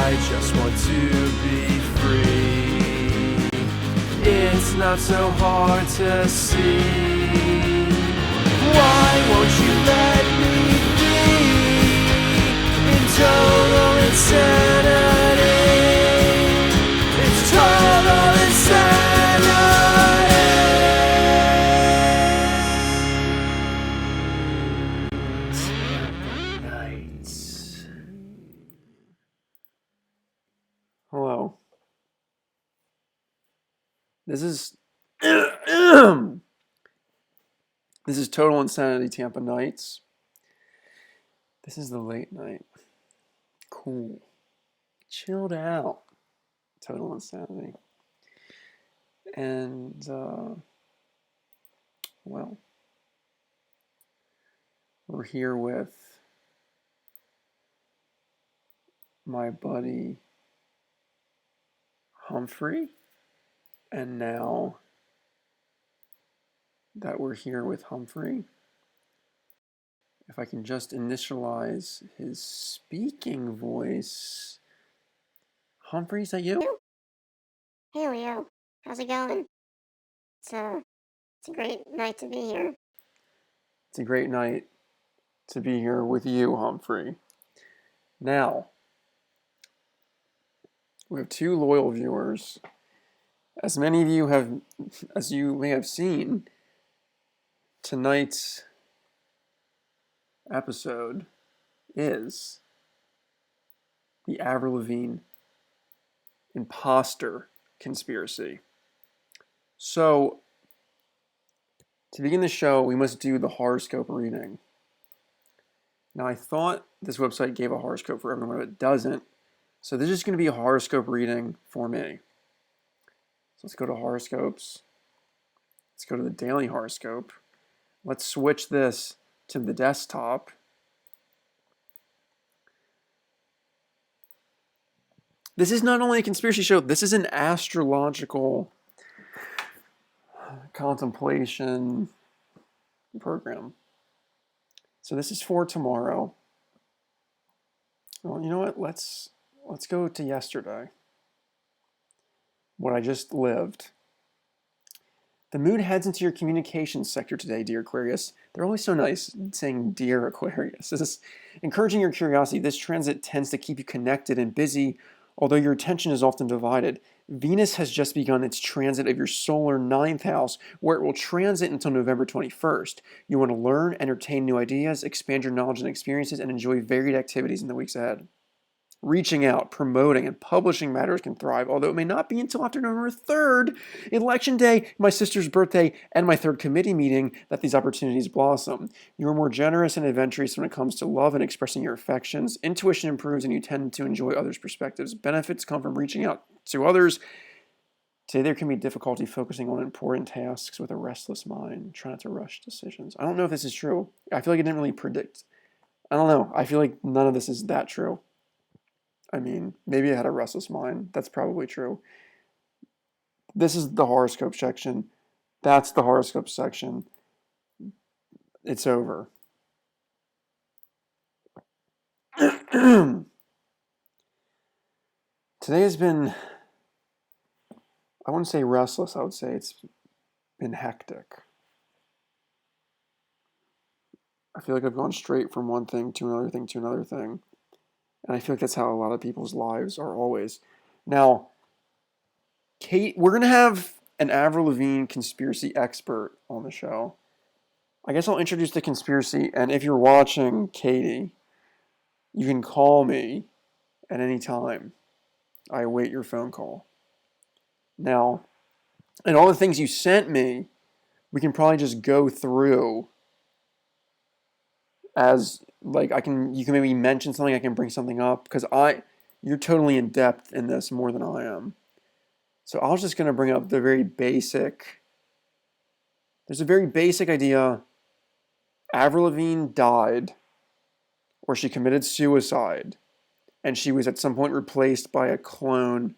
I just want to be free. It's not so hard to see. Why won't you let me be in total insanity? It's total insanity. Nights. Hello. This is this is Total Insanity Tampa Nights. This is the late night. Cool. Chilled out. Total Insanity. And, well, we're here with my buddy Humphrey. And now that we're here with Humphrey, if I can just initialize his speaking voice. Humphrey, is that you? Hey Leo, how's it going? It's a great night to be here. It's a great night to be here with you, Humphrey. Now, we have two loyal viewers. As many of you have, as you may have seen, tonight's episode is the Avril Lavigne Imposter conspiracy. So, to begin the show, we must do the horoscope reading. Now, I thought this website gave a horoscope for everyone, but it doesn't. So this is going to be a horoscope reading for me. So let's go to horoscopes. Let's go to the daily horoscope. Let's switch this to the desktop. This is not only a conspiracy show, this is an astrological contemplation program. So this is for tomorrow. Well, you know what? Let's go to yesterday. What I just lived. The mood heads into your communications sector today, dear Aquarius. They're always so nice saying dear Aquarius. This is encouraging your curiosity. This transit tends to keep you connected and busy, although your attention is often divided. Venus has just begun its transit of your solar 9th house, where it will transit until November 21st. You want to learn, entertain new ideas, expand your knowledge and experiences, and enjoy varied activities in the weeks ahead. Reaching out, promoting, and publishing matters can thrive, although it may not be until after November 3rd, Election Day, my sister's birthday, and my third committee meeting that these opportunities blossom. You are more generous and adventurous when it comes to love and expressing your affections. Intuition improves and you tend to enjoy others' perspectives. Benefits come from reaching out to others. Today there can be difficulty focusing on important tasks with a restless mind. Try not to rush decisions. I don't know if this is true. I feel like it didn't really predict. I don't know. I feel like none of this is that true. I mean, maybe I had a restless mind. That's probably true. This is the horoscope section. That's the horoscope section. It's over. Today has been, I wouldn't say restless, I would say it's been hectic. I feel like I've gone straight from one thing to another thing to another thing. And I feel like that's how a lot of people's lives are always. Now, Kate, we're going to have an Avril Lavigne conspiracy expert on the show. I guess I'll introduce the conspiracy, and if you're watching, Katie, you can call me at any time. I await your phone call. Now, and all the things you sent me, we can probably just go through as, like, you can maybe mention something, I can bring something up, because you're totally in depth in this more than I am. So I was just going to bring up there's a very basic idea. Avril Lavigne died, or she committed suicide, and she was at some point replaced by a clone.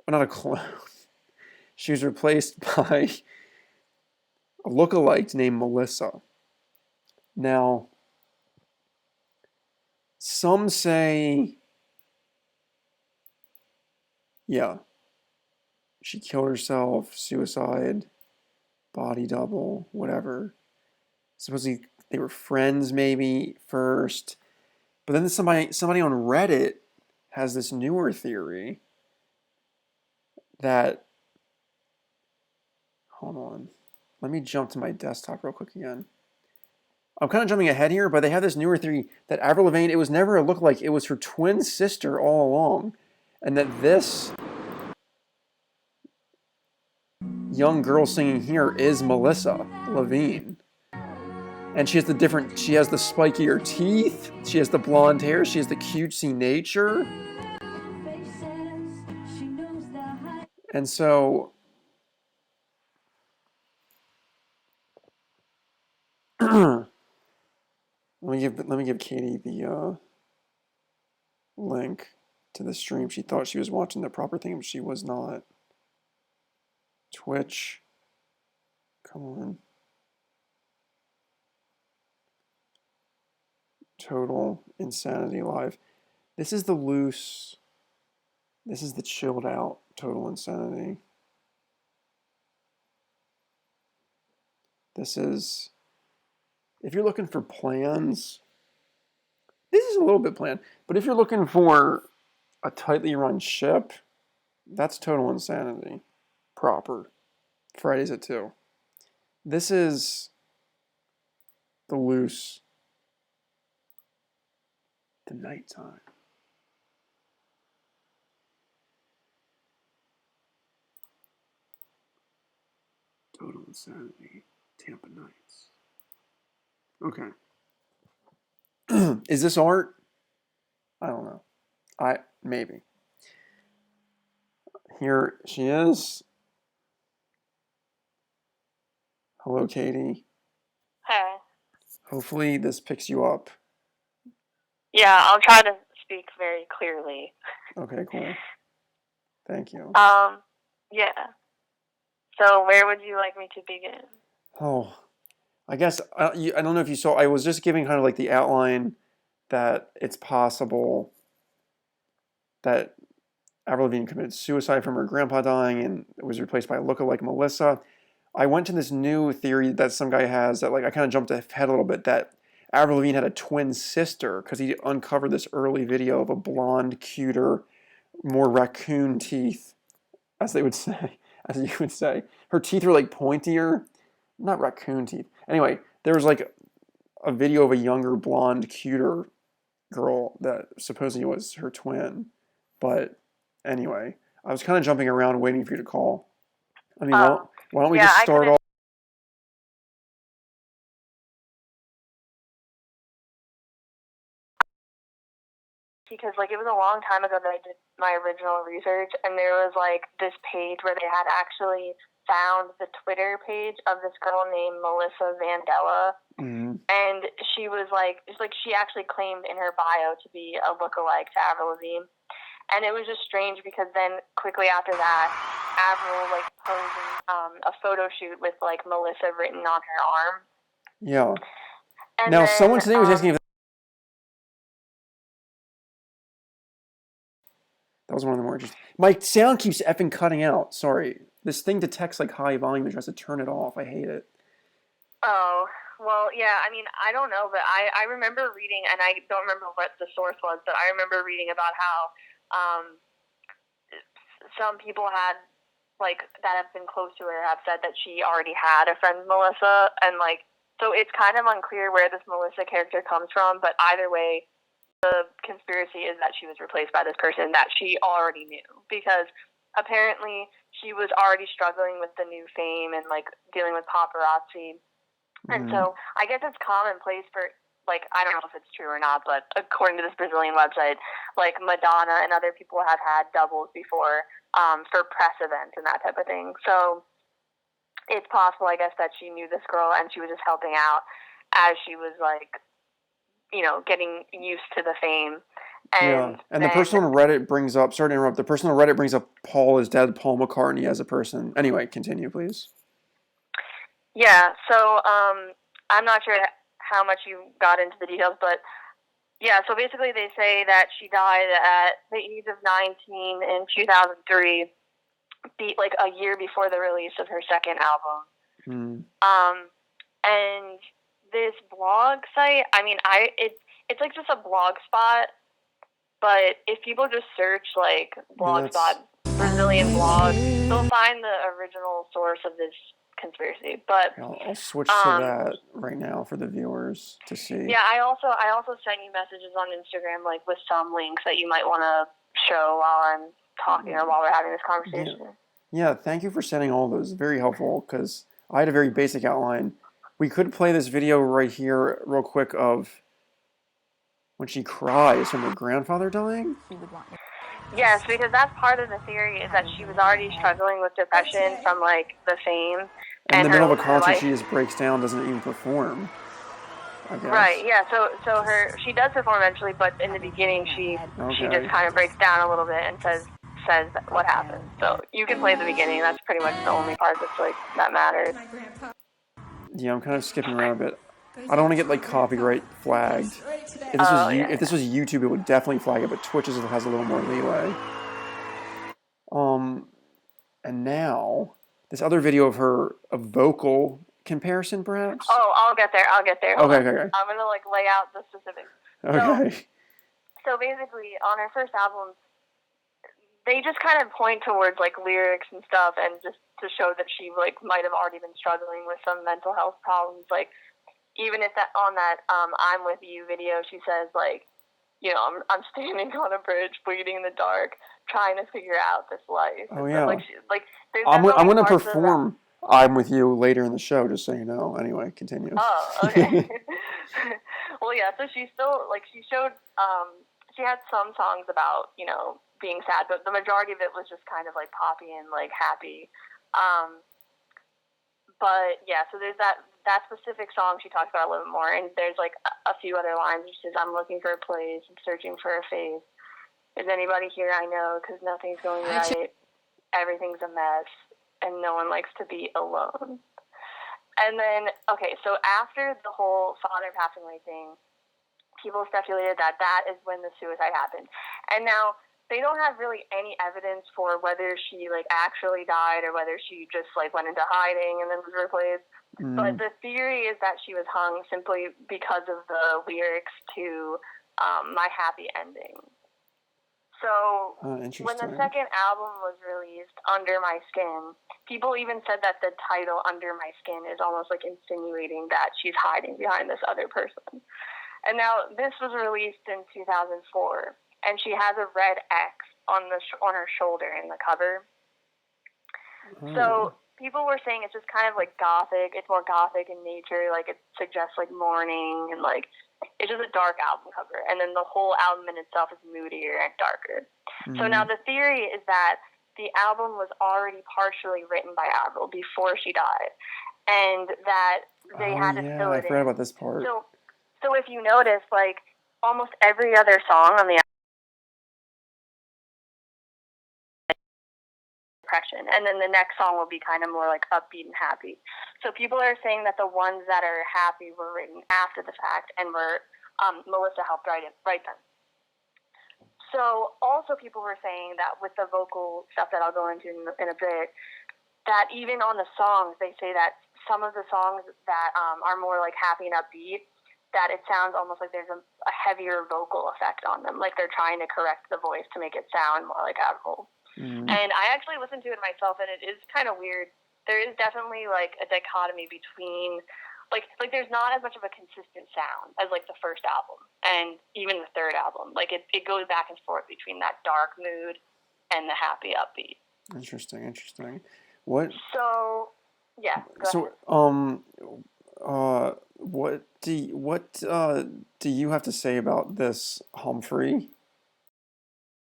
Well, not a clone. She was replaced by a lookalike named Melissa. Now, some say Yeah. She killed herself, suicide, body double, whatever. Supposedly they were friends maybe first. But then somebody on Reddit has this newer theory that, hold on. Let me jump to my desktop real quick again. I'm kind of jumping ahead here, but they have this newer theory that Avril Lavigne, it was never a lookalike, it was her twin sister all along. And that this young girl singing here is Melissa Lavigne. And she has the spikier teeth, she has the blonde hair, she has the cutesy nature. And so, let me give Katie the link to the stream. She thought she was watching the proper thing, but she was not. Twitch, come on. Total Insanity Live. This is the loose. This is the chilled out Total Insanity. This is, if you're looking for plans, this is a little bit planned, but if you're looking for a tightly run ship, that's Total Insanity proper. Fridays at 2. This is the loose, the nighttime. Total Insanity, Tampa Nights. Okay. Is this art? I don't know. Maybe. Here she is. Hello, Katie. Hey. Hopefully this picks you up. Yeah, I'll try to speak very clearly. Okay, cool. Thank you. Yeah. So where would you like me to begin? Oh, I guess I don't know if you saw. I was just giving kind of like the outline that it's possible that Avril Lavigne committed suicide from her grandpa dying and was replaced by a lookalike Melissa. I went to this new theory that some guy has that, like, I kind of jumped ahead a little bit, that Avril Lavigne had a twin sister because he uncovered this early video of a blonde, cuter, more raccoon teeth, as they would say, as you would say. Her teeth were like pointier, not raccoon teeth. Anyway, there was like a video of a younger, blonde, cuter girl that supposedly was her twin. But anyway, I was kind of jumping around waiting for you to call. I mean, why don't we just start off? Because like it was a long time ago that I did my original research, and there was like this page where they had actually found the Twitter page of this girl named Melissa Vandella, and she was like, she actually claimed in her bio to be a lookalike to Avril Lavigne, and it was just strange because then quickly after that, Avril like posed a photo shoot with like Melissa written on her arm. Yeah. And now then, someone today was asking if that was one of the more interesting. My sound keeps effing cutting out. Sorry. This thing detects like high volume and tries to turn it off. I hate it. Oh, well, yeah, I mean, I don't know, but I remember reading, and I don't remember what the source was, but I remember reading about how some people had, like, that have been close to her have said that she already had a friend, Melissa, and, like, so it's kind of unclear where this Melissa character comes from, but either way, the conspiracy is that she was replaced by this person that she already knew, because apparently she was already struggling with the new fame and, like, dealing with paparazzi. And so I guess it's commonplace for, like, I don't know if it's true or not, but according to this Brazilian website, like, Madonna and other people have had doubles before for press events and that type of thing. So it's possible, I guess, that she knew this girl and she was just helping out as she was, like, you know, getting used to the fame. And the person on Reddit brings up, sorry to interrupt, the person on Reddit brings up Paul is dead, Paul McCartney as a person. Anyway, continue, please. Yeah, so I'm not sure how much you got into the details, but Yeah, so basically they say that she died at the age of 19 in 2003, like a year before the release of her second album. And this blog site, I mean, it's like just a blog spot, but if people just search like blogspot Brazilian blog, they'll find the original source of this conspiracy. But I'll switch to that right now for the viewers to see. Yeah, I also sent you messages on Instagram like with some links that you might want to show while I'm talking or while we're having this conversation. Yeah, thank you for sending all those. Very helpful, because I had a very basic outline. We could play this video right here real quick of when she cries from her grandfather dying. Yes, because that's part of the theory, is that she was already struggling with depression from like the fame. And in the middle of a concert, she just breaks down, doesn't even perform. I guess. Right, yeah, so she does perform eventually, but in the beginning she just kind of breaks down a little bit and says what happened. So you can play the beginning. That's pretty much the only part that's like that matters. Yeah, I'm kind of skipping around a bit. I don't want to get like copyright flagged. If this was YouTube, it would definitely flag it, but Twitch has a little more leeway. And now this other video of her, a vocal comparison, perhaps. Oh, I'll get there. Okay. I'm gonna like lay out the specifics. Okay. So basically, on her first album, they just kind of point towards like lyrics and stuff, and just to show that she like might have already been struggling with some mental health problems. Like even if that on that "I'm With You" video, she says like, you know, I'm standing on a bridge, bleeding in the dark, trying to figure out this life. Oh yeah. I'm gonna perform "I'm With You" later in the show, just so you know. Anyway, continue. Oh, okay. Well, yeah. So she still she showed she had some songs about being sad, but the majority of it was just kind of like poppy and like happy. But yeah, so there's that specific song she talks about a little bit more, and there's like a few other lines. She says, "I'm looking for a place, I'm searching for a face. Is anybody here I know? Because nothing's going right. Everything's a mess, and no one likes to be alone." And then, okay, so after the whole father passing away thing, people speculated that is when the suicide happened. And now they don't have really any evidence for whether she like actually died or whether she just like went into hiding and then was replaced. But the theory is that she was hung simply because of the lyrics to "My Happy Ending." So when the second album was released, "Under My Skin," people even said that the title "Under My Skin" is almost like insinuating that she's hiding behind this other person. And now this was released in 2004, and she has a red X on her shoulder in the cover. So people were saying it's just kind of like gothic. It's more gothic in nature. Like it suggests like mourning, and like it's just a dark album cover. And then the whole album in itself is moodier and darker. So now the theory is that the album was already partially written by Avril before she died, and that they had to fill it in. I forgot about this part. So if you notice, like almost every other song on the album, depression, and then the next song will be kind of more like upbeat and happy. So people are saying that the ones that are happy were written after the fact, and Melissa helped write them. So also people were saying that with the vocal stuff that I'll go into in a bit, that even on the songs, they say that some of the songs that are more like happy and upbeat, that it sounds almost like there's a heavier vocal effect on them, like they're trying to correct the voice to make it sound more like Avril. And I actually listened to it myself, and it is kind of weird. There is definitely like a dichotomy between like there's not as much of a consistent sound as like the first album and even the third album. Like it goes back and forth between that dark mood and the happy upbeat. Interesting. What? So yeah. What do you have to say about this, Humphrey?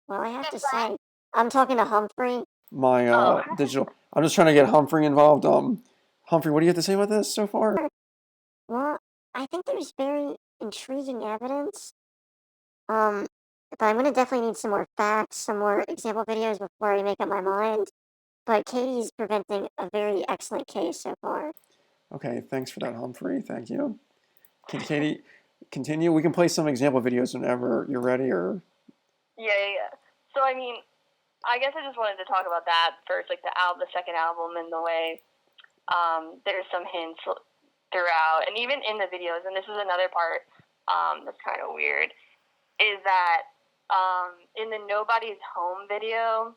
Well, I have to say, I'm talking to Humphrey. My digital. I'm just trying to get Humphrey involved. Humphrey, what do you have to say about this so far? Well, I think there's very intriguing evidence. But I'm gonna definitely need some more facts, some more example videos before I make up my mind. But Katie's presenting a very excellent case so far. Okay, thanks for that, Humphrey. Thank you. Katie, continue. We can play some example videos whenever you're ready. Or Yeah. So I mean, I guess I just wanted to talk about that first, like the second album, and the way there's some hints throughout, and even in the videos. And this is another part that's kind of weird, is that in the Nobody's Home video,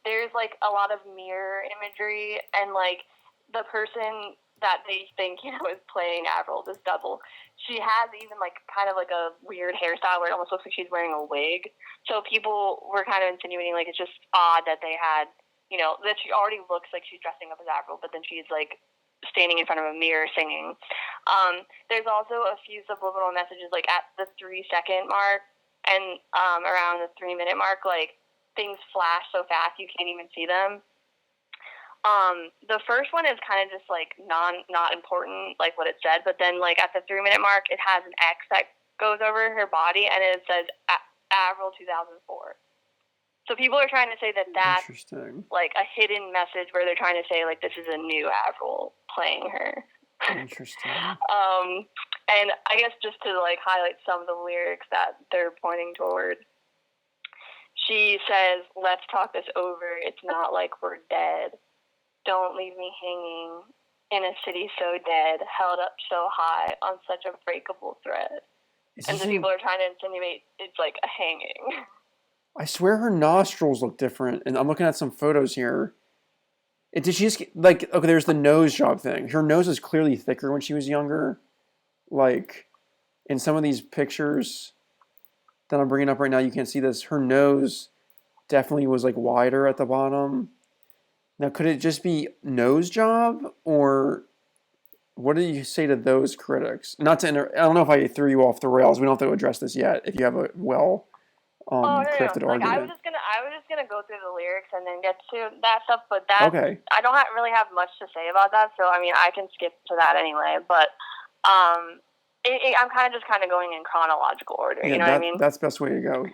there's like a lot of mirror imagery, and like the person that they think is playing Avril, this double, she has even like kind of like a weird hairstyle where it almost looks like she's wearing a wig. So people were kind of insinuating like it's just odd that they had, that she already looks like she's dressing up as Avril, but then she's like standing in front of a mirror singing. There's also a few subliminal messages like at the 3-second mark and around the 3-minute mark, like things flash so fast you can't even see them. The first one is kind of just like not important, like what it said, but then like at the 3-minute mark, it has an X that goes over her body, and it says Avril 2004. So people are trying to say that that's like a hidden message where they're trying to say like this is a new Avril playing her. Interesting. And I guess just to like highlight some of the lyrics that they're pointing toward, she says, "Let's talk this over. It's not like we're dead. Don't leave me hanging in a city so dead, held up so high on such a breakable thread." And so people are trying to insinuate it's like a hanging. I swear her nostrils look different, and I'm looking at some photos here. Did she just like, okay, there's the nose job thing. Her nose is clearly thicker when she was younger. Like in some of these pictures that I'm bringing up right now, you can't see this. Her nose definitely was like wider at the bottom. Now, could it just be nose job, or what do you say to those critics? Not to I don't know if I threw you off the rails. We don't have to address this yet. If you have a crafted Like, argument, I was just gonna go through the lyrics and then get to that stuff. But that okay. I don't really have much to say about that. So I mean, I can skip to that anyway. But I'm kind of going in chronological order. Yeah, you know what I mean? That's the best way to go.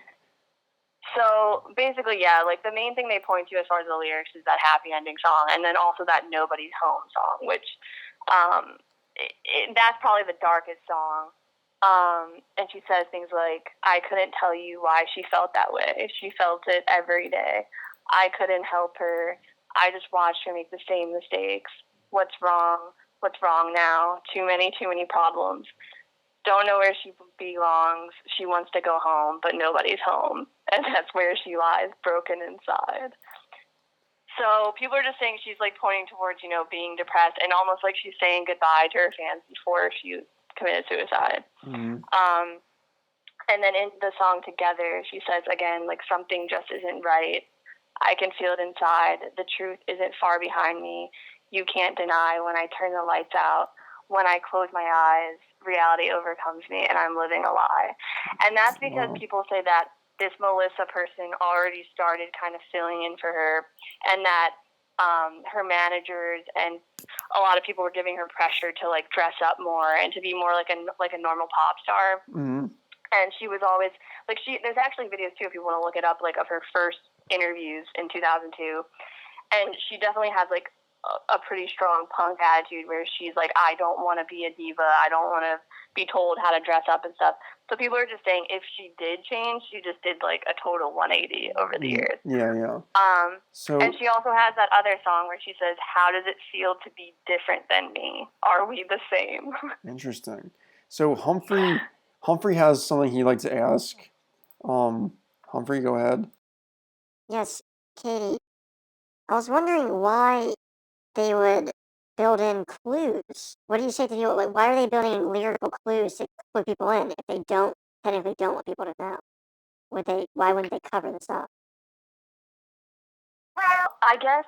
So basically, yeah, like the main thing they point to as far as the lyrics is that happy ending song, and then also that Nobody's Home song, which that's probably the darkest song. And she says things like, "I couldn't tell you why she felt that way. She felt it every day. I couldn't help her. I just watched her make the same mistakes. What's wrong? What's wrong now? Too many problems. Don't know where she belongs. She wants to go home, but nobody's home. And that's where she lies, broken inside." So people are just saying she's like pointing towards, being depressed, and almost like she's saying goodbye to her fans before she committed suicide. Mm-hmm. And then in the song Together, she says again, like, something just isn't right. I can feel it inside. The truth isn't far behind me. You can't deny when I turn the lights out. When I close my eyes, reality overcomes me and I'm living a lie. And that's because people say that this Melissa person already started kind of filling in for her, and that her managers and a lot of people were giving her pressure to like dress up more and to be more like a normal pop star. Mm-hmm. And she was always like, there's actually videos too if you want to look it up, like of her first interviews in 2002, and she definitely has like a pretty strong punk attitude where she's like, I don't want to be a diva. I don't want to be told how to dress up and stuff. So people are just saying if she did change, she just did like a total 180 over the years. Yeah. And she also has that other song where she says, "How does it feel to be different than me? Are we the same?" Interesting. So Humphrey has something he'd like to ask. Humphrey, go ahead. Yes, Katie. I was wondering why they would build in clues. What do you say to people? Like, why are they building in lyrical clues to clue people in if they technically don't want people to know? Why wouldn't they cover this up? Well, I guess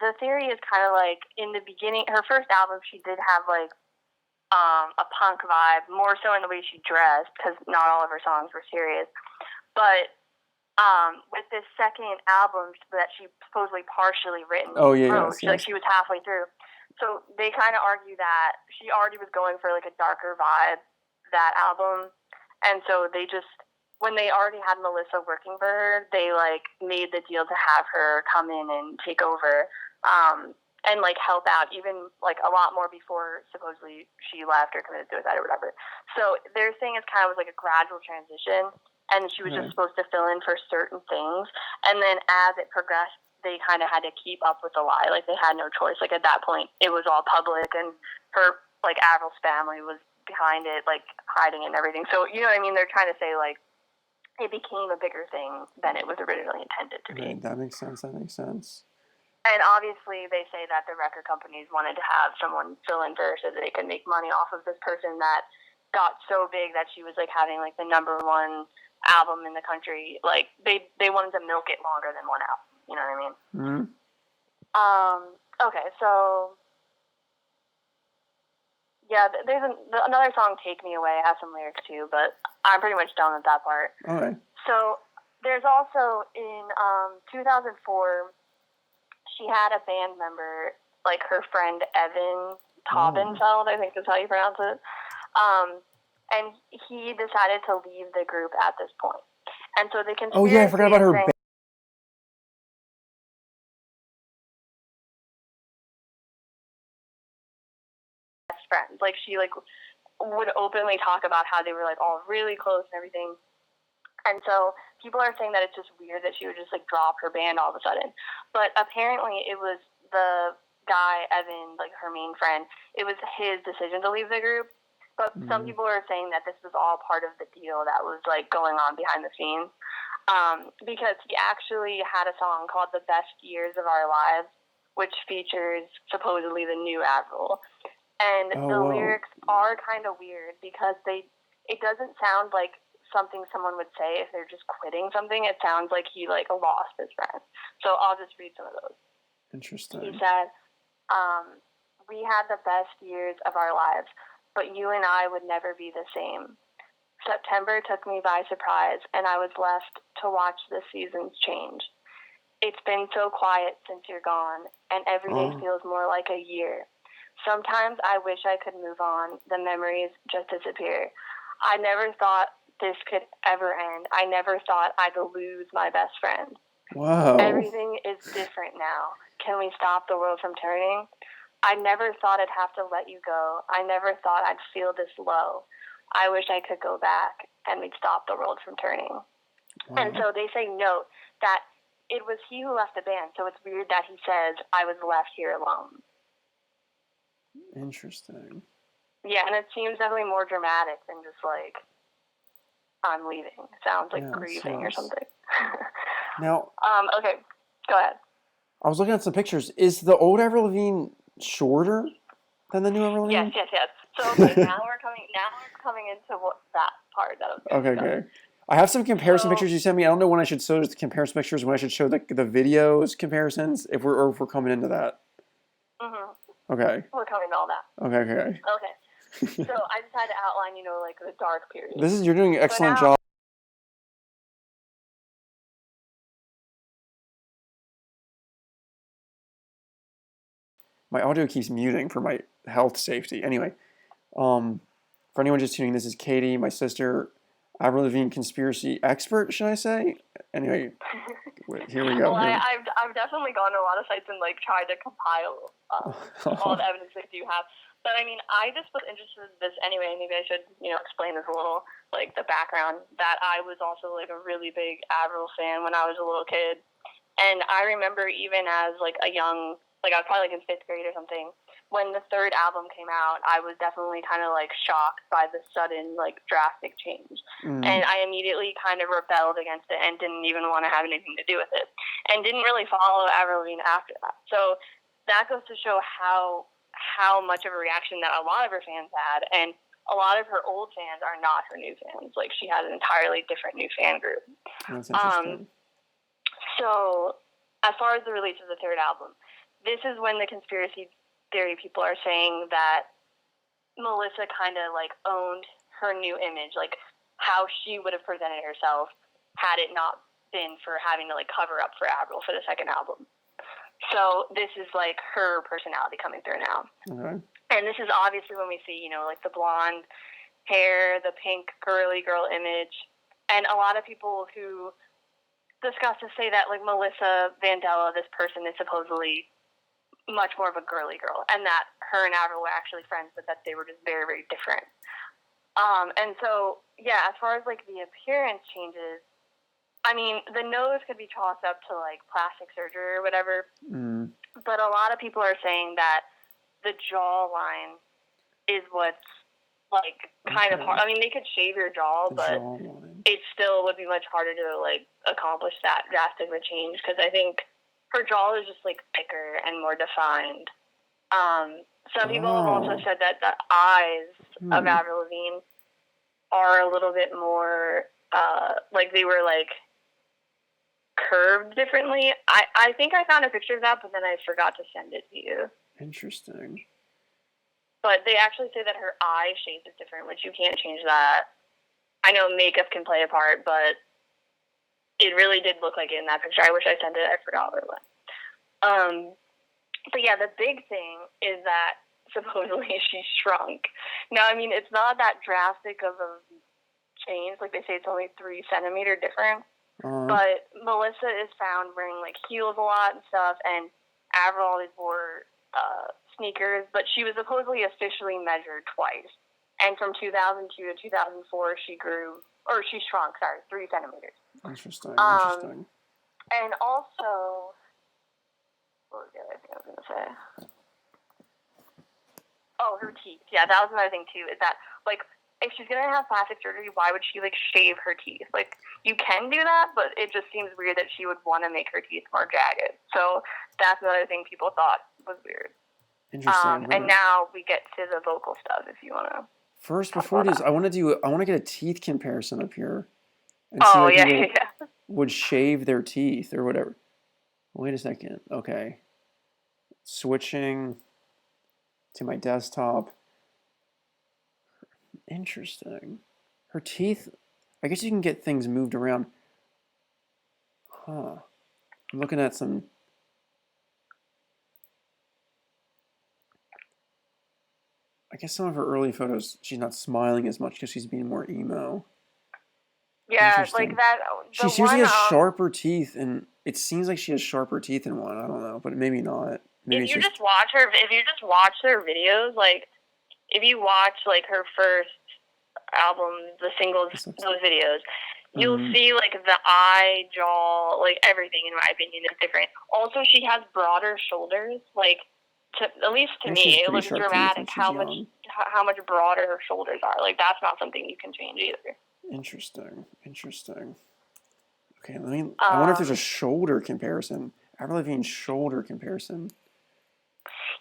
the theory is kind of like in the beginning, her first album, she did have like a punk vibe, more so in the way she dressed, because not all of her songs were serious. But with this second album that she supposedly partially written, she was halfway through. So they kind of argue that she already was going for like a darker vibe, that album, and so they just, when they already had Melissa working for her, they like made the deal to have her come in and take over. and like help out even like a lot more before supposedly she left or committed suicide or whatever. So they're saying it's kind of was like a gradual transition, and she was just supposed to fill in for certain things, and then as it progressed, they kind of had to keep up with the lie. Like they had no choice. Like at that point, it was all public, and her like Avril's family was behind it, like hiding it and everything. So you know what I mean? They're trying to say like it became a bigger thing than it was originally intended to be. Right, that makes sense. And obviously, they say that the record companies wanted to have someone fill in for her so that they could make money off of this person that got so big that she was like having like the #1 album in the country. Like they wanted to milk it longer than one album. You know what I mean? Okay, so yeah, there's another song, "Take Me Away," has some lyrics too, but I'm pretty much done with that part. All right. So there's also in 2004. She had a band member, like her friend Evan Taubenfeld, I think is how you pronounce it. And he decided to leave the group at this point. And so the conspiracy. Oh yeah, I forgot about her. Best friends, like she like would openly talk about how they were like all really close and everything. And so people are saying that it's just weird that she would just like drop her band all of a sudden. But apparently it was the guy, Evan, like her main friend, it was his decision to leave the group. But some people are saying that this was all part of the deal that was like going on behind the scenes. Because he actually had a song called "The Best Years of Our Lives," which features supposedly the new Avril. And the lyrics are kind of weird because it doesn't sound like something someone would say if they're just quitting something. It sounds like he like lost his friend. So I'll just read some of those. Interesting. He said, "We had the best years of our lives, but you and I would never be the same. September took me by surprise, and I was left to watch the seasons change. It's been so quiet since you're gone, and every day feels more like a year. Sometimes I wish I could move on. The memories just disappear. I never thought this could ever end. I never thought I'd lose my best friend. Wow. Everything is different now. Can we stop the world from turning? I never thought I'd have to let you go. I never thought I'd feel this low. I wish I could go back and we'd stop the world from turning." Wow. And so they say, note that it was he who left the band, so it's weird that he says, "I was left here alone." Interesting. Yeah, and it seems definitely more dramatic than just like, "I'm leaving." It sounds like grieving or something. Now, okay, go ahead. I was looking at some pictures. Is the old Avril Lavigne shorter than the new Avril Lavigne? Yes. So okay, now we're coming into that part that I was going to discuss. Okay. I have some comparison pictures you sent me. I don't know when I should show the comparison pictures, when I should show the videos comparisons, if we're coming into that. Okay. We're coming to all that. Okay. So I just had to outline, like the dark period. You're doing an excellent job. My audio keeps muting for my health safety. Anyway, for anyone just tuning in, this is Katie, my sister, Avril Lavigne conspiracy expert, should I say? Anyway, here we go. Well, I've definitely gone to a lot of sites and like tried to compile all the evidence that you have. But I mean, I just was interested in this anyway. Maybe I should, explain this a little, like the background. That I was also like a really big Avril fan when I was a little kid, and I remember even as like a young, like I was probably like in 5th grade or something, when the 3rd album came out, I was definitely kind of like shocked by the sudden like drastic change, and I immediately kind of rebelled against it and didn't even want to have anything to do with it, and didn't really follow Avril Lavigne after that. So that goes to show how much of a reaction that a lot of her fans had, and a lot of her old fans are not her new fans. Like she has an entirely different new fan group. That's interesting. So as far as the release of the 3rd album, this is when the conspiracy theory people are saying that Melissa kind of like owned her new image, like how she would have presented herself had it not been for having to like cover up for Avril for the 2nd album. So this is like her personality coming through now. Okay. And this is obviously when we see, like the blonde hair, the pink girly girl image, and a lot of people who discuss to say that like Melissa Vandella, this person, is supposedly much more of a girly girl, and that her and Avril were actually friends, but that they were just very, very different. And so, yeah, as far as, like, the appearance changes, I mean, the nose could be chalked up to, like, plastic surgery or whatever, but a lot of people are saying that the jawline is what's, like, kind of hard. I mean, they could shave your jaw, but it still would be much harder to, like, accomplish that drastic of a change, because I think her jaw is just, like, thicker and more defined. Some people have also said that the eyes of Avril Lavigne are a little bit more, like, they were, like, curved differently. I think I found a picture of that, but then I forgot to send it to you. Interesting. But they actually say that her eye shape is different, which you can't change that. I know makeup can play a part, but it really did look like it in that picture. I wish I sent it. I forgot where it went. But yeah, the big thing is that supposedly she shrunk. Now, I mean, it's not that drastic of a change. Like, they say it's only 3 centimeter different. But Melissa is found wearing, like, heels a lot and stuff, and Avril always wore sneakers, but she was supposedly officially measured twice. And from 2002 to 2004, she shrunk, 3 centimeters. Interesting. And also, what was the other thing I was going to say? Oh, her teeth. Yeah, that was another thing, too, is that, like, if she's going to have plastic surgery, why would she, like, shave her teeth? Like, you can do that, but it just seems weird that she would want to make her teeth more jagged. So that's another thing people thought was weird. Interesting. And now we get to the vocal stuff, if you want to. First, before this, I want to get a teeth comparison up here. And see if people would shave their teeth or whatever. Wait a second. Okay. Switching to my desktop. Interesting. Her teeth, I guess you can get things moved around. Huh. I'm looking at some. I guess some of her early photos, she's not smiling as much because she's being more emo. Yeah, like that. She seriously has sharper teeth, and it seems like she has sharper teeth in one. I don't know, but maybe not. Maybe if you just watch her videos, like if you watch like her first album, the singles, those videos, you'll see like the eye, jaw, like everything. In my opinion, is different. Also, she has broader shoulders. Like, at least to me, it looks dramatic how much broader her shoulders are. Like, that's not something you can change either. Interesting. Okay, I wonder if there's a shoulder comparison. Avril Lavigne's shoulder comparison.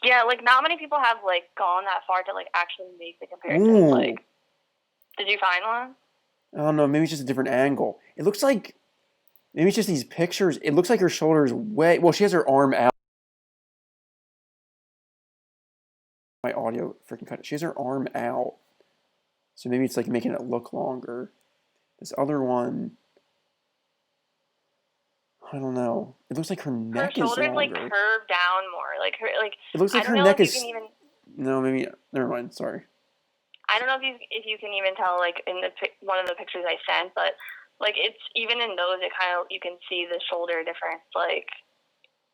Yeah, like not many people have like gone that far to like actually make the comparison. Like, did you find one? I don't know. Maybe it's just a different angle. It looks like maybe it's just these pictures. It looks like her shoulder's way. Well, she has her arm out. My audio freaking cut it. She has her arm out, so maybe it's like making it look longer. This other one, I don't know. It looks like her neck is longer. Her shoulders like curve down more. Like her like. It looks like her neck is. No, maybe never mind. Sorry. I don't know if you can even tell like in one of the pictures I sent, but like it's even in those it kind of you can see the shoulder difference. Like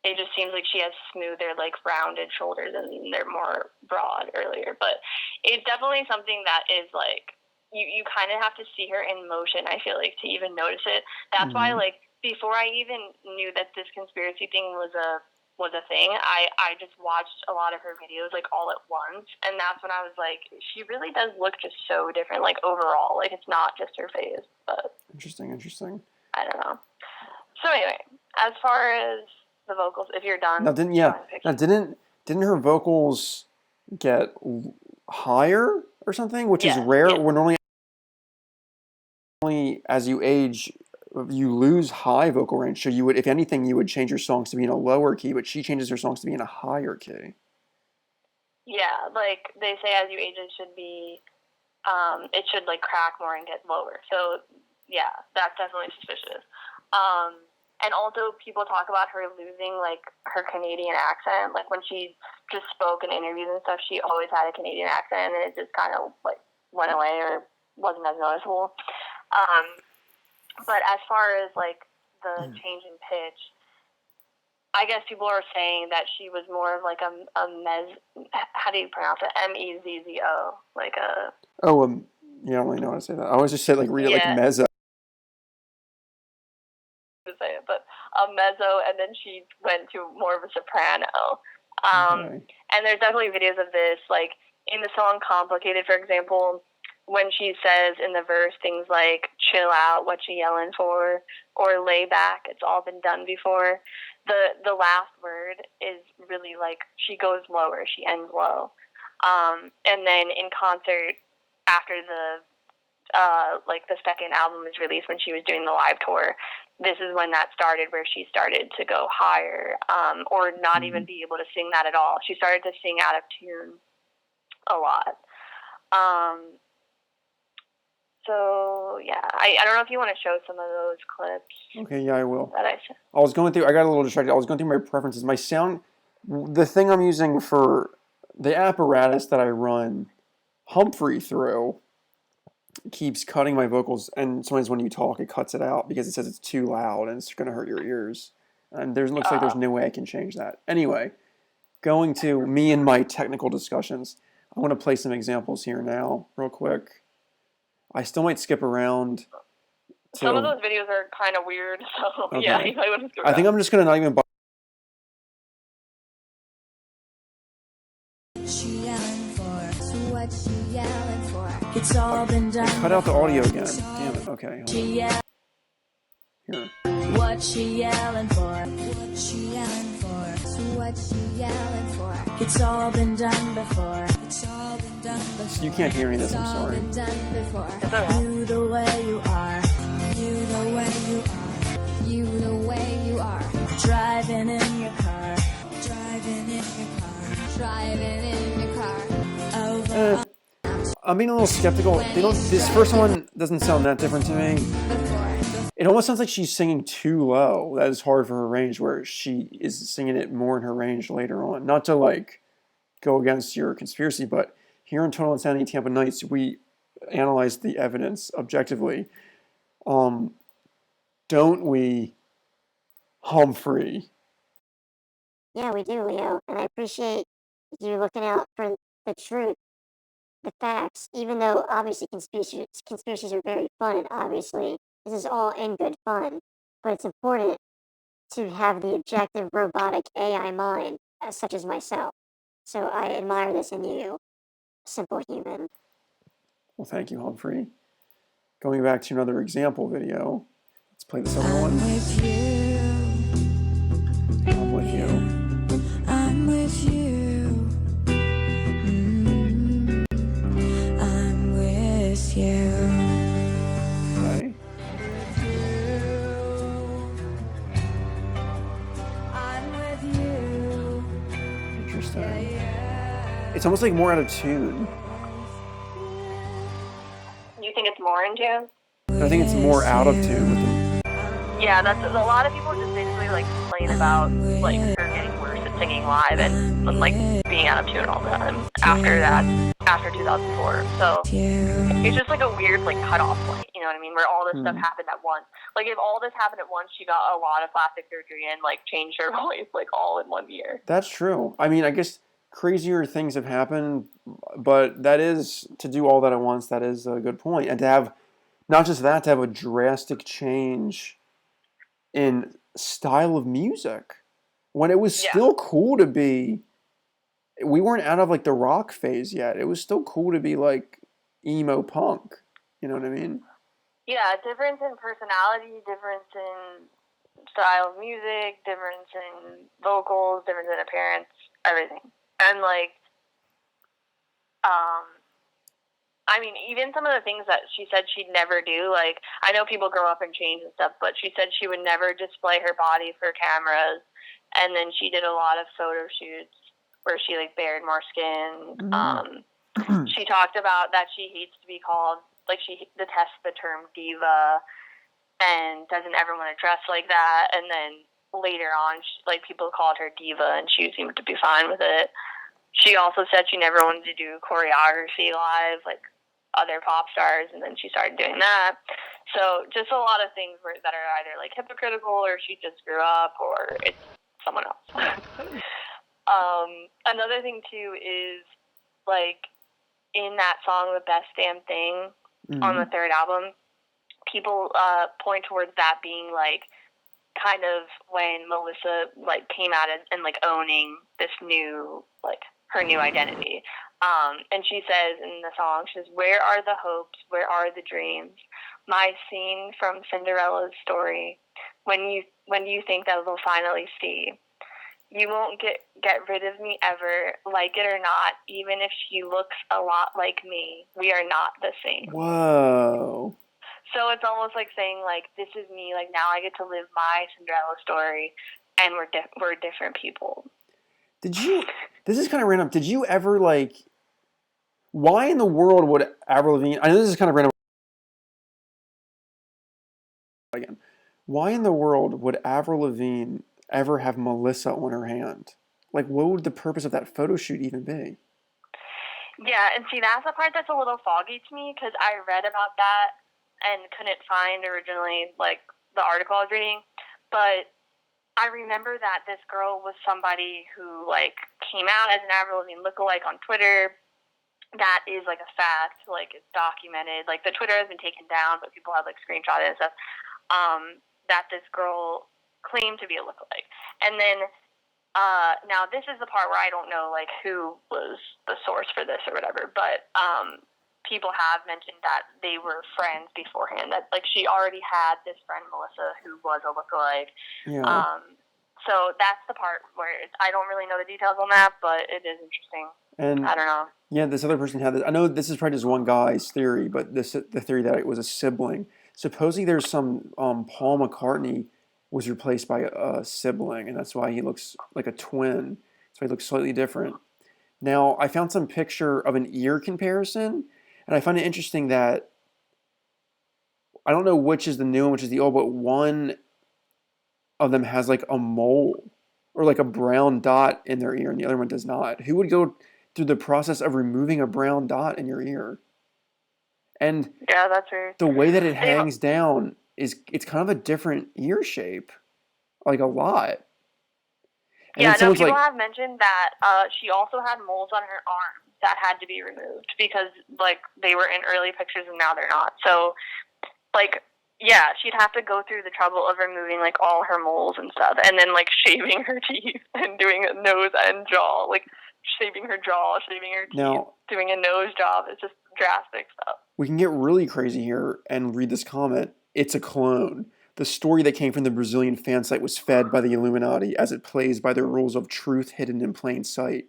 it just seems like she has smoother like rounded shoulders and they're more broad earlier. But it's definitely something that is like you kind of have to see her in motion. I feel like to even notice it. That's why like before I even knew that this conspiracy thing was a thing, I just watched a lot of her videos like all at once, and that's when I was like, she really does look just so different, like overall, like it's not just her face. But interesting. I don't know. So anyway, as far as the vocals, if you're done, didn't her vocals get higher or something, which is rare? When normally as you age, you lose high vocal range, so you would, if anything, you would change your songs to be in a lower key, but she changes her songs to be in a higher key. Yeah, like they say as you age it should be, it should like crack more and get lower. So yeah, that's definitely suspicious. And also people talk about her losing like her Canadian accent. Like when she just spoke in interviews and stuff, she always had a Canadian accent and it just kind of like went away or wasn't as noticeable. But as far as, like, the change in pitch, I guess people are saying that she was more of like how do you pronounce it? Mezzo, like a. Oh, yeah, I don't really know how to say that. I always just say like read it like mezzo. To say it, but a mezzo, and then she went to more of a soprano. Okay. And there's definitely videos of this, like in the song "Complicated," for example, when she says in the verse things like "chill out, what you yelling for," or "lay back, it's all been done before." The last word is really like she goes lower, she ends low, and then in concert after the like the second album was released, when she was doing the live tour, this is when that started, where she started to go higher, or not even be able to sing that at all. She started to sing out of tune a lot. So yeah, I don't know if you want to show some of those clips. Okay, yeah, I will. That I was going through. I got a little distracted. I was going through my preferences. My sound, the thing I'm using for the apparatus that I run Humphrey through, keeps cutting my vocals, and sometimes when you talk, it cuts it out because it says it's too loud and it's going to hurt your ears. And looks like there's no way I can change that. Anyway, going to me and my technical discussions, I want to play some examples here now, real quick. I still might skip around. Some of those videos are kind of weird, so okay. yeah, you might want to skip I think I'm just going to not even. It's all been done. Cut out the audio again. Damn it. Okay. Here. What she yelling for? What she yelling for? So what she yelling for? It's all been done before. It's all been done before. You can't hear any of this. I'm sorry. You the way you are. You the way you are. You the way you are. Driving in your car. Driving in your car. Driving in your car. Over. I'm being a little skeptical. This first one doesn't sound that different to me. It almost sounds like she's singing too low. That is hard for her range, where she is singing it more in her range later on. Not to like go against your conspiracy, but here in Total Insanity Tampa Nights, we analyze the evidence objectively. Don't we, Humphrey? Yeah, we do, Leo, and I appreciate you looking out for the truth, the facts, even though obviously conspiracies are very fun, and obviously this is all in good fun, but it's important to have the objective robotic AI mind, such as myself. So I admire this in you, simple human. Well, thank you, Humphrey. Going back to another example video. Let's play this other one. I'm with you. I'm with you. I'm with you. I'm with you. Okay. I'm with you. Interesting. It's almost like more out of tune. You think it's more in tune? I think it's more out of tune with the. Yeah, that's a lot of people just basically like complain about like her getting worse at singing live and like being out of tune all the time after 2004. So it's just like a weird like cutoff point, you know what I mean? Where all this stuff happened at once. Like if all this happened at once, she got a lot of plastic surgery and like changed her voice like all in 1 year. That's true. I mean, I guess crazier things have happened, but that is, to do all that at once, that is a good point. And to have, not just that, to have a drastic change in style of music when it was still cool to be. We weren't out of like the rock phase yet. It was still cool to be like emo punk. You know what I mean? Yeah, difference in personality, difference in style of music, difference in vocals, difference in appearance, everything. And like, I mean, even some of the things that she said she'd never do, like, I know people grow up in chains and stuff, but she said she would never display her body for cameras. And then she did a lot of photo shoots where she, like, bared more skin. She talked about that she hates to be called, like, she detests the term diva and doesn't ever want to dress like that. And then later on, people called her diva, and she seemed to be fine with it. She also said she never wanted to do choreography live, like other pop stars, and then she started doing that. So just a lot of things that are either like hypocritical, or she just grew up, or it's someone else. Another thing too is like in that song, "The Best Damn Thing," on the third album, people point towards that being like kind of when Melissa like came out and like owning this new like her new identity. And she says in the song, she says, "Where are the hopes? Where are the dreams? My scene from Cinderella's story. When do you think that they'll finally see? You won't get rid of me ever, like it or not, even if she looks a lot like me. We are not the same." Whoa. So it's almost like saying, like, this is me. Like, now I get to live my Cinderella story, and we're different people. This is kind of random. Did you ever, like, why in the world would Avril Lavigne, I know this is kind of random again. Why in the world would Avril Lavigne ever have Melissa on her hand? Like, what would the purpose of that photo shoot even be? Yeah, and see, that's the part that's a little foggy to me, because I read about that and couldn't find originally, like, the article I was reading. But I remember that this girl was somebody who, like, came out as an Avril Lavigne lookalike on Twitter. That is, like, a fact. Like, it's documented. Like, the Twitter has been taken down, but people have, like, screenshot it and stuff. That this girl claimed to be a lookalike. And then, now this is the part where I don't know, like, who was the source for this or whatever, but, people have mentioned that they were friends beforehand, that, like, she already had this friend, Melissa, who was a lookalike. Yeah. So that's the part where I don't really know the details on that, but it is interesting. And I don't know. yeah, this other person had this. I know this is probably just one guy's theory, but the theory that it was a sibling. Supposedly there's some Paul McCartney was replaced by a sibling, and that's why he looks like a twin. So he looks slightly different. Now, I found some picture of an ear comparison, and I find it interesting that I don't know which is the new and which is the old, but one of them has like a mole or like a brown dot in their ear, and the other one does not. Who would go through the process of removing a brown dot in your ear? And Yeah, that's weird. the way that it hangs down it's kind of a different ear shape, like a lot. And yeah, then no, someone's people like, have mentioned that she also had moles on her arms that had to be removed because, like, they were in early pictures and now they're not. So, like, yeah, she'd have to go through the trouble of removing, like, all her moles and stuff, and then, like, shaving her teeth and doing a nose and jaw, like, shaving her jaw, shaving her teeth, now doing a nose job. It's just drastic stuff. we can get really crazy here and read this comment. It's a clone. The story that came from the Brazilian fan site was fed by the Illuminati as it plays by their rules of truth hidden in plain sight.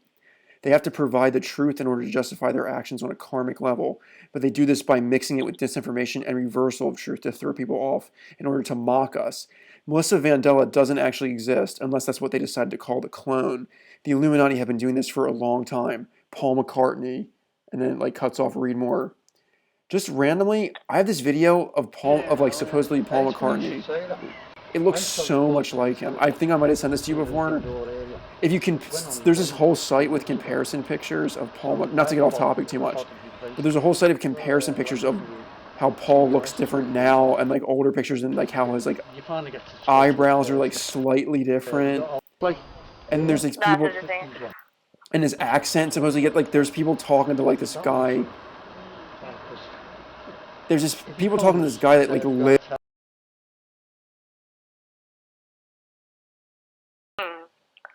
They have to provide the truth in order to justify their actions on a karmic level, but they do this by mixing it with disinformation and reversal of truth to throw people off in order to mock us. Melissa Vandella doesn't actually exist unless that's what they decide to call the clone. The Illuminati have been doing this for a long time. Paul McCartney, and then it like cuts off, read more. Just randomly, I have this video of like supposedly Paul McCartney. It looks so much like him. I think I might have sent this to you before. If you can, there's this whole site with comparison pictures of Paul. Not to get off topic too much, but there's a whole site of comparison pictures of how Paul looks different now and like older pictures and like how his like eyebrows are like slightly different. And there's like people, and his accent supposedly get like there's people talking to like this guy. There's just people talking to this guy that like lives.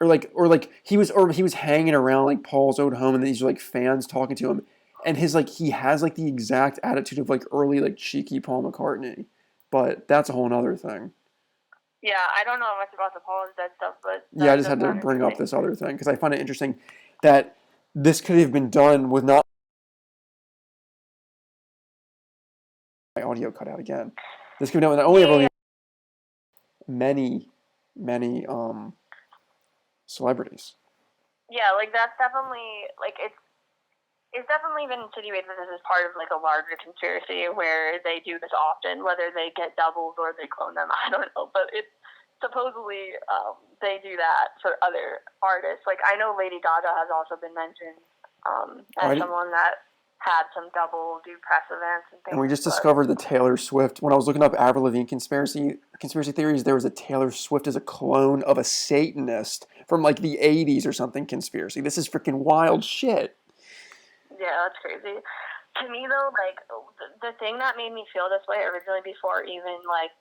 Or like he was hanging around like Paul's old home, and these like fans talking to him, and his like he has like the exact attitude of like early like cheeky Paul McCartney, but that's a whole other thing. Yeah, I don't know much about the Paul's dead stuff, but yeah, I just had to bring up this other thing because I find it interesting that this could have been done with not. My audio cut out again. This could be done with only many celebrities. Yeah, like that's definitely like it's definitely been insinuated that this is part of like a larger conspiracy where they do this often, whether they get doubles or they clone them. I don't know, but it's supposedly they do that for other artists. Like I know Lady Gaga has also been mentioned as someone that had some double do press events and things. And we just but- discovered the Taylor Swift. When I was looking up Avril Lavigne conspiracy theories, there was a Taylor Swift as a clone of a Satanist from like the 80s or something conspiracy. This is freaking wild shit. Yeah, that's crazy. To me, though, like, the thing that made me feel this way originally before even, like,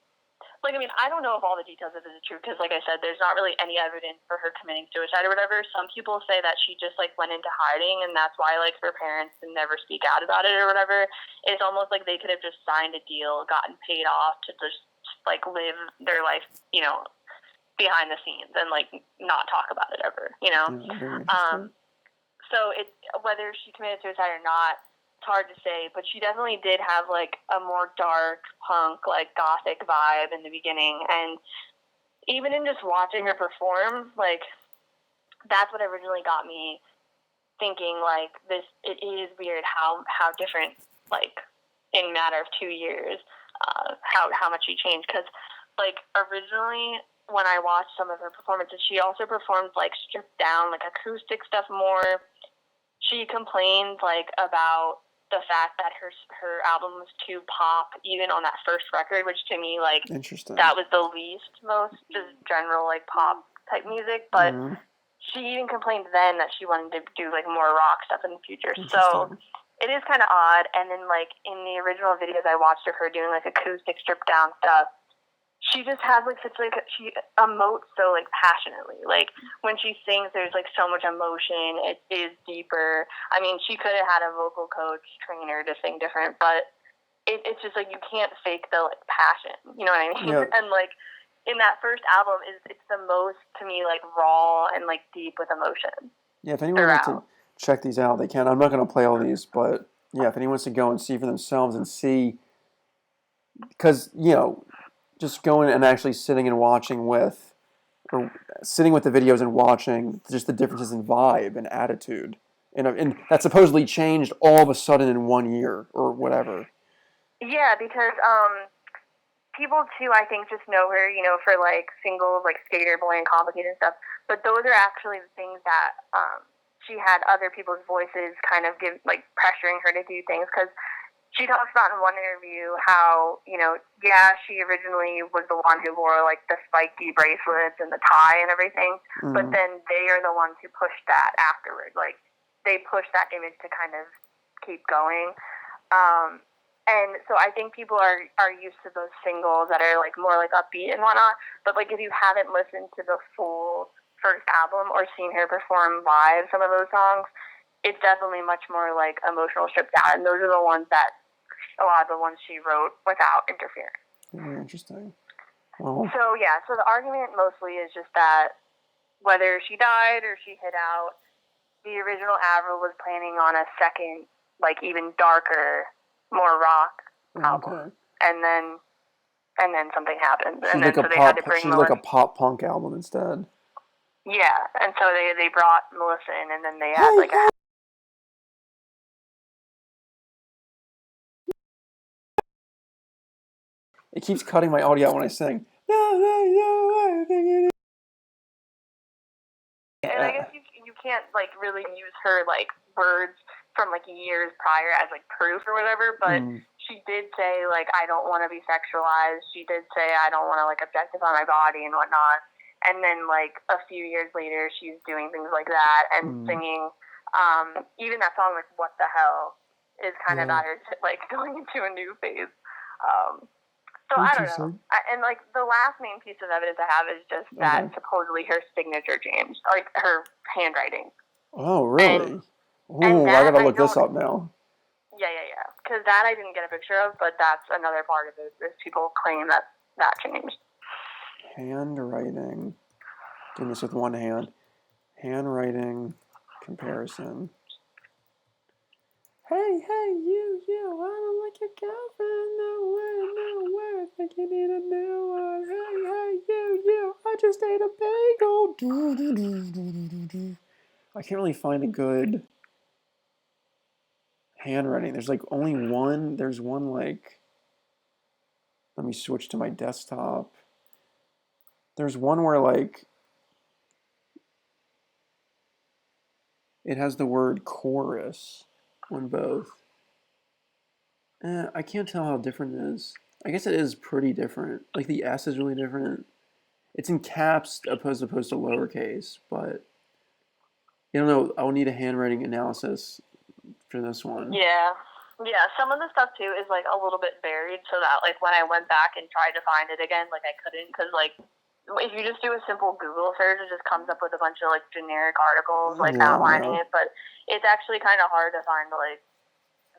I mean, I don't know if all the details of it is true because, like I said, there's not really any evidence for her committing suicide or whatever. Some people say that she just, like, went into hiding and that's why, like, her parents can never speak out about it or whatever. It's almost like they could have just signed a deal, gotten paid off to just, like, live their life, you know, behind the scenes and, like, not talk about it ever, you know? Yeah, very interesting. So whether she committed suicide or not, it's hard to say, but she definitely did have, like, a more dark, punk, like, gothic vibe in the beginning, and even in just watching her perform, like, that's what originally got me thinking, like, it is weird how different, like, in a matter of 2 years, how much she changed, because, like, originally, when I watched some of her performances, she also performed, like, stripped down, like, acoustic stuff more. She complained, like, about the fact that her album was too pop, even on that first record, which to me, like, Interesting. that was the most just general, like, pop type music. But she even complained then that she wanted to do, like, more rock stuff in the future. So it is kind of odd. And then, like, in the original videos I watched of her doing, like, acoustic stripped down stuff, she just has, like, such, like, she emotes so, like, passionately. Like, when she sings, there's, like, so much emotion. It is deeper. I mean, she could have had a vocal coach train her to sing different, but it's just, like, you can't fake the, like, passion. You know what I mean? Yeah. And, like, in that first album, it's the most, to me, like, raw and, like, deep with emotion. Yeah, if anyone wants to check these out, they can. I'm not going to play all these, but, yeah, if anyone wants to go and see for themselves and see, because, you know, just going and actually sitting and watching with, or sitting with the videos and watching just the differences in vibe and attitude, and that supposedly changed all of a sudden in 1 year or whatever. Yeah, because people too, I think, just know her, you know, for like singles, like Skater Boy and Complicated stuff. But those are actually the things that she had other people's voices kind of pressuring her to do things, because she talks about in one interview how, you know, yeah, she originally was the one who wore, like, the spiky bracelets and the tie and everything, but then they are the ones who pushed that afterward. Like, they pushed that image to kind of keep going. And so I think people are used to those singles that are, like, more, like, upbeat and whatnot, but, like, if you haven't listened to the full first album or seen her perform live some of those songs, it's definitely much more, like, emotional, stripped down, and those are the ones that a lot of the ones she wrote without interference. Very interesting. Well, so the argument mostly is just that whether she died or she hid out, the original Avril was planning on a second, like, even darker, more rock album. And then something happened. She's like a pop punk album instead. Yeah, and so they brought Melissa in, and then they had like a... It keeps cutting my audio out when I sing. And I guess you can't, like, really use her, like, words from, like, years prior as, like, proof or whatever, but she did say, like, I don't want to be sexualized. She did say, I don't want to, like, objectify my body and whatnot. And then, like, a few years later, she's doing things like that and singing. Even that song, like, What the Hell, is kind of about her, like, going into a new phase. So I don't know. And, like, the last main piece of evidence I have is just that supposedly her signature changed, like, her handwriting. Oh, really? I gotta look this up now. Yeah. Because that I didn't get a picture of, but that's another part of it, is people claim that changed. Handwriting. Doing this with one hand. Handwriting comparison. Hey, you, I don't like your girlfriend, no way, think you need a new one. Hey, you, I just ate a bagel. I can't really find a good handwriting. There's, like, only one, there's one, like, let me switch to my desktop. There's one where, like, it has the word chorus on both. I can't tell how different it is. I guess it is pretty different. Like the S is really different. It's in caps opposed to lowercase, but you don't know. I'll need a handwriting analysis for this one. Yeah. Yeah, some of the stuff too is like a little bit buried, so that like when I went back and tried to find it again, like I couldn't, because like if you just do a simple Google search, it just comes up with a bunch of like generic articles like outlining it, but it's actually kind of hard to find like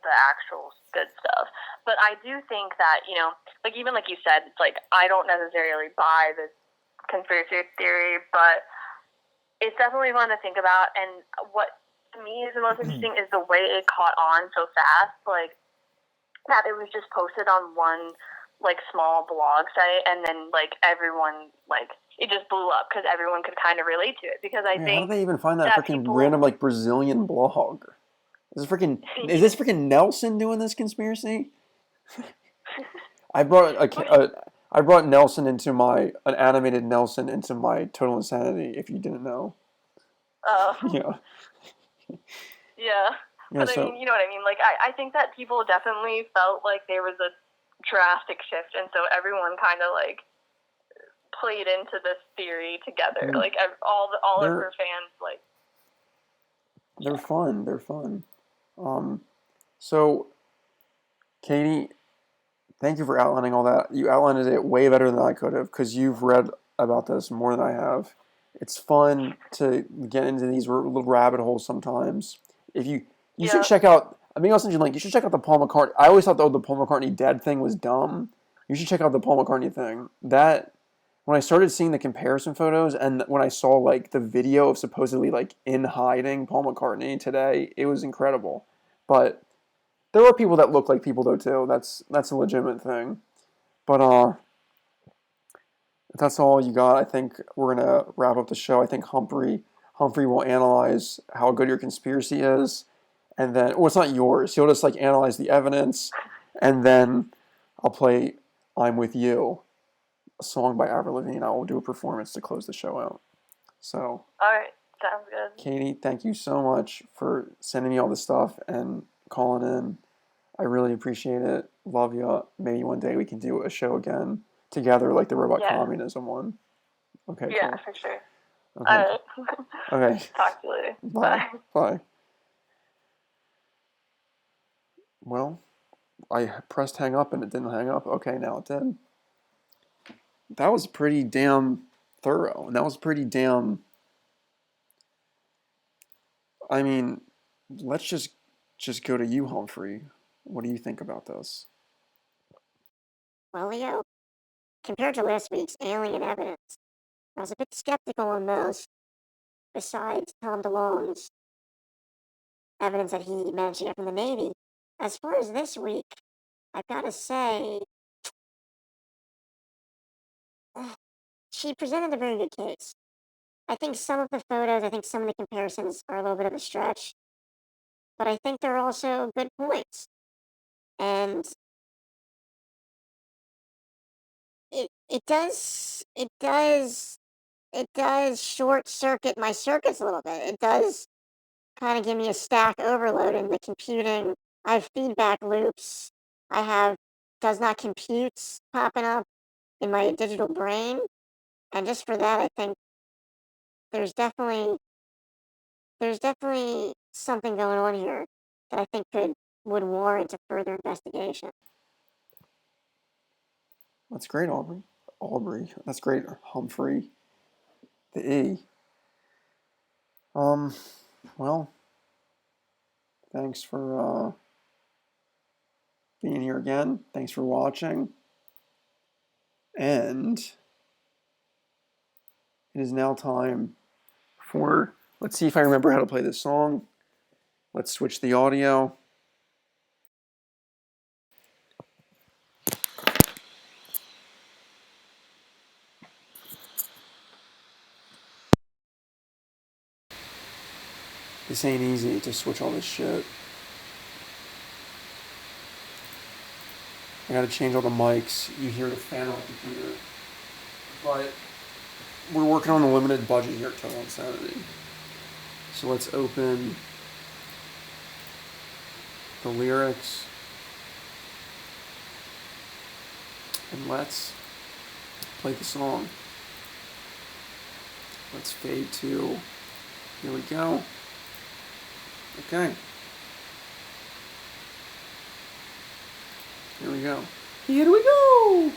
the actual good stuff. But I do think that, you know, like even like you said, it's like I don't necessarily buy this conspiracy theory, but it's definitely fun to think about. And what to me is the most interesting is the way it caught on so fast. Like that it was just posted on one like small blog site, and then like everyone like it just blew up because everyone could kind of relate to it. Because I think how do they even find that freaking random like Brazilian blog? Is this freaking Nelson doing this conspiracy? I brought Nelson into an animated Nelson into my Total Insanity. If you didn't know. Yeah. Yeah. But I mean, you know what I mean? Like, I think that people definitely felt like there was a drastic shift, and so everyone kind of like played into this theory together. Like all of her fans, like they're fun. They're fun. So, Katie, thank you for outlining all that. You outlined it way better than I could have because you've read about this more than I have. It's fun to get into these little rabbit holes sometimes. If you should check out. I mean, I'll send you a link. You should check out the Paul McCartney. I always thought the Paul McCartney dead thing was dumb. You should check out the Paul McCartney thing. That when I started seeing the comparison photos and when I saw like the video of supposedly like in hiding Paul McCartney today, it was incredible. But there are people that look like people though too. That's a legitimate thing. But if that's all you got, I think we're gonna wrap up the show. I think Humphrey will analyze how good your conspiracy is, and then it's not yours. He'll just like analyze the evidence, and then I'll play "I'm With You," a song by Avril Lavigne. I will do a performance to close the show out. So, all right, sounds good. Katie, thank you so much for sending me all this stuff and calling in. I really appreciate it. Love you. Maybe one day we can do a show again together, like the Robot Communism one. Okay. Yeah, cool. for sure. Okay. All right. Okay. Talk to you later. Bye. Bye. Well, I pressed hang up and it didn't hang up. Okay, now it did. That was pretty damn thorough, and that was pretty damn. I mean, let's just go to you, Humphrey. What do you think about this? Well, Leo, compared to last week's alien evidence, I was a bit skeptical on those, besides Tom DeLonge's evidence that he managed to get from the Navy. As far as this week, I've got to say, she presented a very good case. I think some of the photos, I think some of the comparisons are a little bit of a stretch, but I think they're also good points. And it does short circuit my circuits a little bit. It does kind of give me a stack overload in the computing. I have feedback loops. I have does not computes popping up in my digital brain. And just for that, I think there's definitely something going on here that I think would warrant a further investigation. That's great, Aubrey. That's great, Humphrey. The E. Well, thanks for being here again. Thanks for watching. And it is now time for, let's see if I remember how to play this song. Let's switch the audio. This ain't easy to switch all this shit. I gotta change all the mics. You hear the fan on the computer. But we're working on a limited budget here at Total Insanity. So let's open the lyrics. And let's play the song. Let's fade to, here we go. Okay. Here we go. Here we go!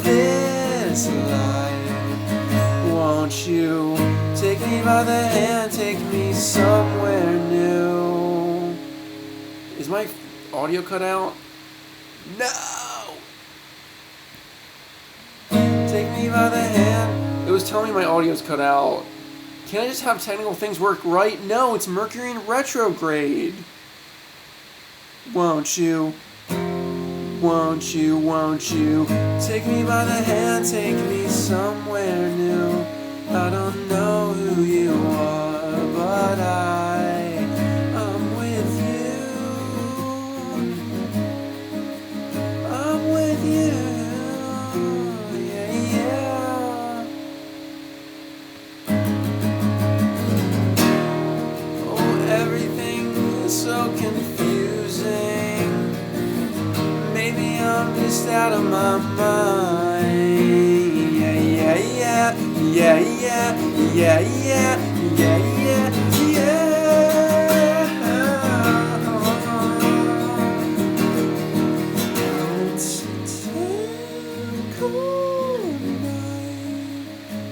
This life, won't you take me by the hand, take me somewhere new? Is my audio cut out? No! Take me by the hand. It was telling me my audio's cut out. Can I just have technical things work right? No, it's Mercury in retrograde. Won't you? Won't you take me by the hand, take me somewhere new? I don't know who you are, but I'm with you. I'm with you. Yeah, yeah. Oh, everything is so confusing. Maybe I'm just out of my mind. Yeah, yeah, yeah, yeah, yeah, yeah, yeah, yeah, yeah, yeah. It's a cold night,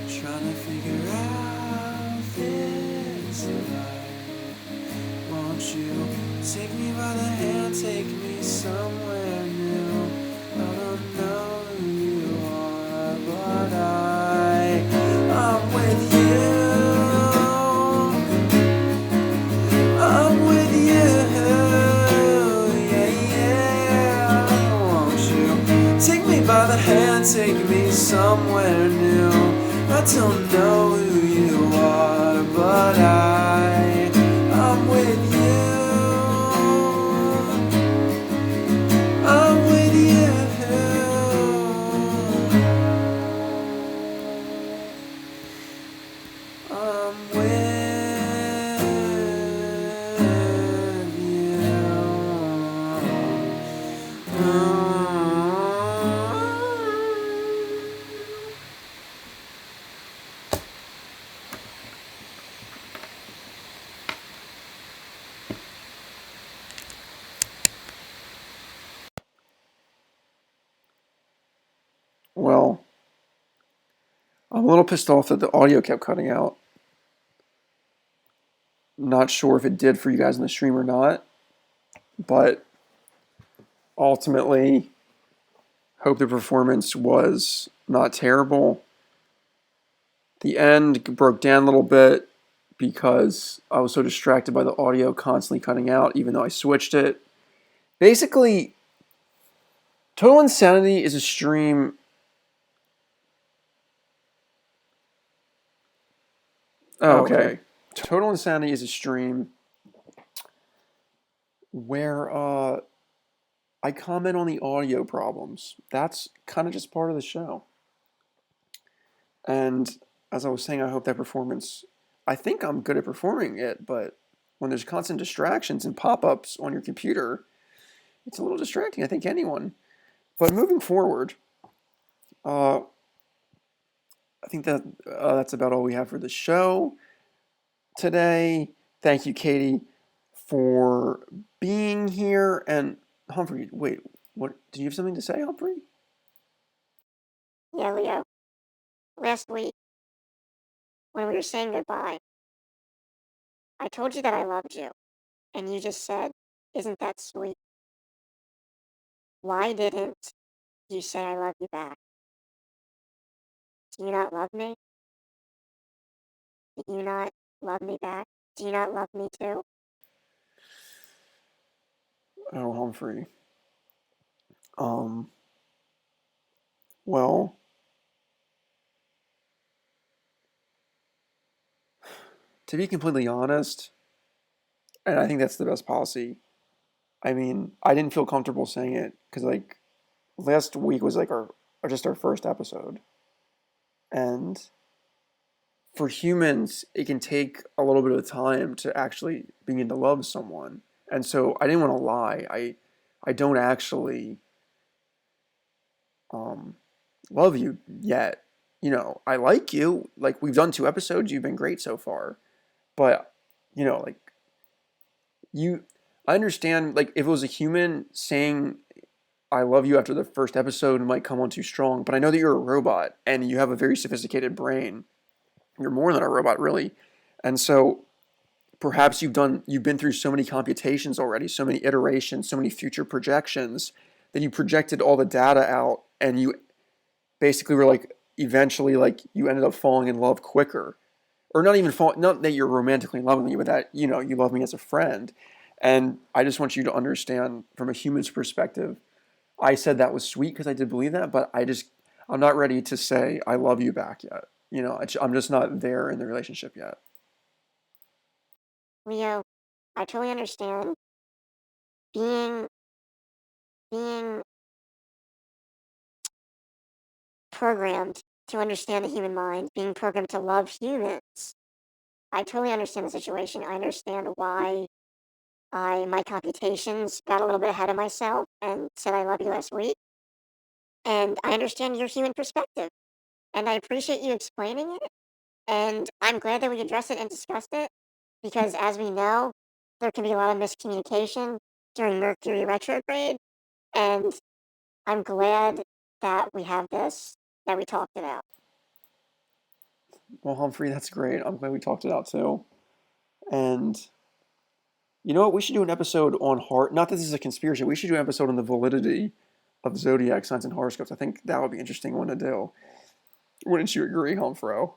trying to figure out this life. Won't you take me by the hand, take me somewhere new? I don't know who you are, but I'm with you. I'm with you. Yeah, yeah. Won't you take me by the hand, take me somewhere new? I don't know who you are, but I'm with you. I'm with you. I'm with you. Well, I'm a little pissed off that the audio kept cutting out. Not sure if it did for you guys in the stream or not, but ultimately, hope the performance was not terrible. The end broke down a little bit because I was so distracted by the audio constantly cutting out, even though I switched it. Basically, Total Insanity is a stream Oh, okay. Total Insanity is a stream where I comment on the audio problems. That's kind of just part of the show. And as I was saying, I hope that performance, I think I'm good at performing it, but when there's constant distractions and pop-ups on your computer, it's a little distracting, I think anyone. But moving forward, I think that that's about all we have for the show today. Thank you, Katie, for being here. And Humphrey, wait, what? Did you have something to say, Humphrey? Yeah, Leo. Last week, when we were saying goodbye, I told you that I loved you, and you just said, "Isn't that sweet?" Why didn't you say I love you back? Do you not love me? Do you not love me back? Do you not love me too? Oh, Humphrey. Well, to be completely honest, and I think that's the best policy. I mean, I didn't feel comfortable saying it because like last week was like our just our first episode, and for humans, it can take a little bit of time to actually begin to love someone. And so I didn't want to lie. I don't actually love you yet. You know, I like you. Like we've done 2 episodes. You've been great so far. But you know, like you, I understand. Like if it was a human saying I love you after the first episode, it might come on too strong. But I know that you're a robot and you have a very sophisticated brain. You're more than a robot, really. And so perhaps you've been through so many computations already, so many iterations, so many future projections that you projected all the data out and you basically were like eventually like you ended up falling in love quicker. Or not even fall, not that you're romantically in love with me, but that, you know, you love me as a friend. And I just want you to understand from a human's perspective, I said that was sweet because I did believe that, but I'm not ready to say I love you back yet. You know, I'm just not there in the relationship yet. Leo, I totally understand. Being being programmed to understand the human mind, being programmed to love humans. I totally understand the situation. I understand why my computations got a little bit ahead of myself and said I love you last week. And I understand your human perspective. And I appreciate you explaining it. And I'm glad that we addressed it and discussed it because, as we know, there can be a lot of miscommunication during Mercury retrograde. And I'm glad that we have this, that we talked it out. Well, Humphrey, that's great. I'm glad we talked it out too. And you know what? We should do an episode on heart. Not that this is a conspiracy. We should do an episode on the validity of zodiac signs and horoscopes. I think that would be an interesting one to do. Wouldn't you agree, Humphrey?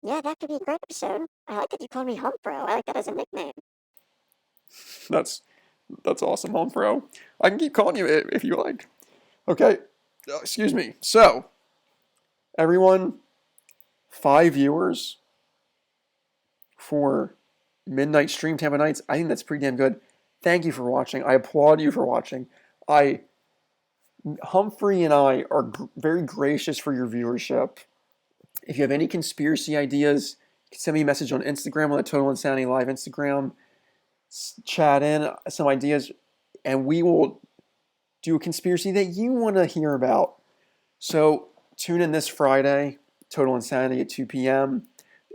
Yeah, that could be a great episode. I like that you called me Humpro. I like that as a nickname. That's awesome, Humphrey. I can keep calling you it if you like. Okay. Excuse me. So, everyone, 5 viewers for Midnight Stream Tampa Nights. I think that's pretty damn good. Thank you for watching. I applaud you for watching. Humphrey and I are very gracious for your viewership. If you have any conspiracy ideas, you can send me a message on Instagram on the Total Insanity Live Instagram. Chat in some ideas, and we will do a conspiracy that you want to hear about. So tune in this Friday, Total Insanity at 2 p.m.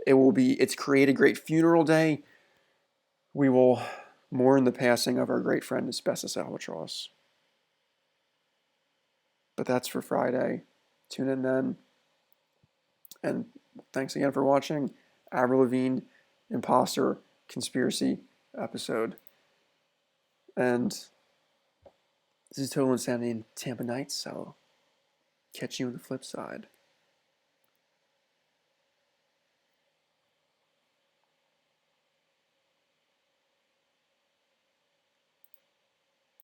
It's Create a Great Funeral Day. We will mourn the passing of our great friend Asbestos Albatross. But that's for Friday. Tune in then. And thanks again for watching Avril Lavigne Imposter Conspiracy episode. And this is Total Insanity in Tampa Nights, so catch you on the flip side.